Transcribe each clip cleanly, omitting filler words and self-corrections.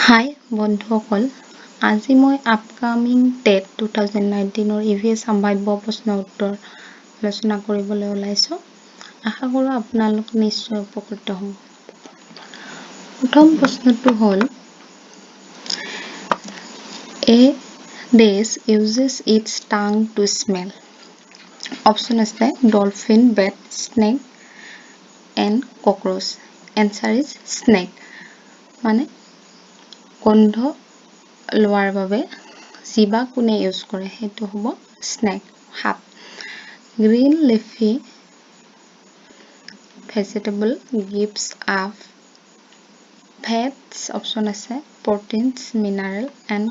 হাই বন্ধুসকল আজি মই আপকামিং টেট 2019 EVS সম্ভাব্য প্ৰশ্ন উত্তৰ আলোচনা কৰিবলৈ ওলাইছো আশা কৰো আপোনালোক নিশ্চয় উপকৃত হ'ব প্ৰথম প্ৰশ্নটো হ'ল A dish uses its tongue to smell option আছে dolphin bat snake and cockroach answer is snake মানে গন্ধ লোৱাৰ বাবে জিবা কোনে ইউজ কৰে হেতু হ'ব স্নেক সাপ green leafy vegetable gives up fats option আছে প্ৰটিনস মিনাৰেল এণ্ড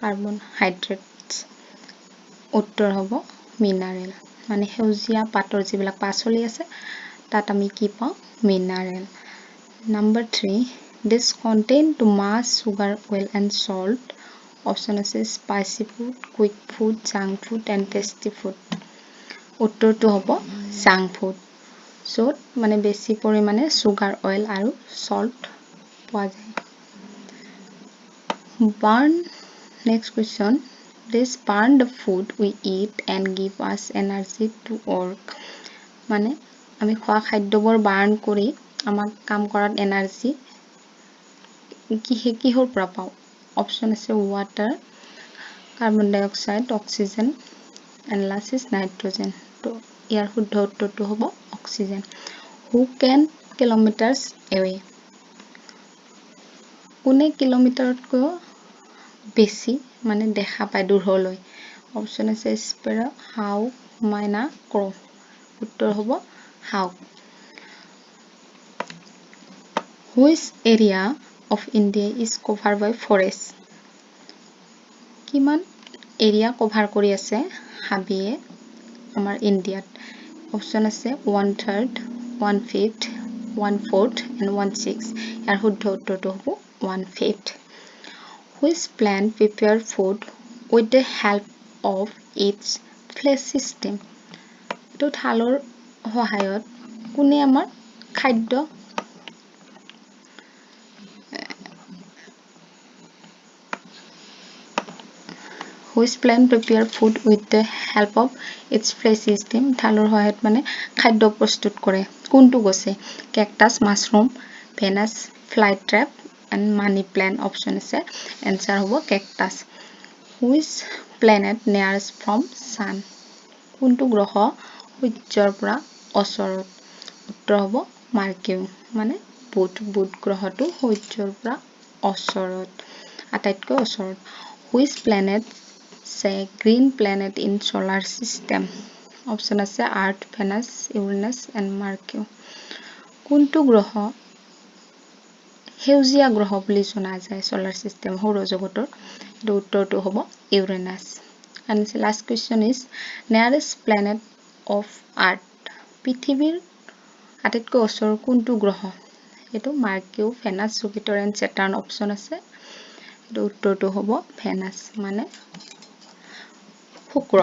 কাৰ্বনহাইড্ৰেটস উত্তৰ হ'ব মিনাৰেল মানে সেউজীয়া পাতৰ যিবিলাক পাচলি আছে তাত আমি কি পাওঁ mineral number 3 This contain too much sugar, oil and salt. Option is spicy food, quick food, junk food and tasty food. Uttor to hobo junk food. So, mane besi porimane sugar, oil aru salt poa jay. Burn. Next question. This burn the food we eat and give us energy to work. Mane ami khoa khadyobor burn kori amak kam korat energy কিহৰ পৰা পাওঁ অপচন আছে water carbon dioxide oxygen and last is nitrogen তো ইয়াৰ শুদ্ধ উত্তৰটো হ'ব oxygen who can kilometres away কোনে কিলোমিটাৰতকৈ বেছি মানে দেখা পায় দূৰলৈ অপচন আছে স্পেৰ হাউ মাইনা ক্ৰ উত্তৰ হ'ব how which area of India is covered by forest কিমান এৰিয়া কভাৰ কৰি আছে হাবিয়ে আমাৰ ইন্ডিয়াত অপচন আছে 1/3 1/5 1/4 and 1/6 ইয়াৰ শুদ্ধ উত্তৰটো হ'ব 1/5 which plant prepare food with the help of its flesh system তো থালৰ সহায়ত কোনে আমাৰ খাদ্য Which plant prepare food with the help of its flesh system? থালৰ সহায়ত মানে খাদ্য প্ৰস্তুত কৰে কোনটো গছে cactus mushroom Venus flytrap and money plant option আছে এনসাৰ হ'ব cactus Which planet nearest from sun? কোনটো গ্ৰহ সূৰ্যৰ পৰা ওচৰত উত্তৰ হ'ব মাৰ্কিউৰি মানে বুধ গ্ৰহটো সূৰ্যৰ পৰা ওচৰত আটাইতকৈ ওচৰত Which planet say green planet in solar system option আছে earth venus uranus and mercury কোনটো গ্ৰহ সেউজীয়া গ্ৰহ বুলি জনা যায় solar system সৌৰজগতৰ এটো উত্তৰটো হ'ব uranus and the last question is nearest planet of earth পৃথিৱীৰ আটাইতকৈ ওচৰৰ কোনটো গ্ৰহ এটো mercury venus jupiter and saturn option আছে এটো উত্তৰটো হ'ব venus মানে শুক্ৰ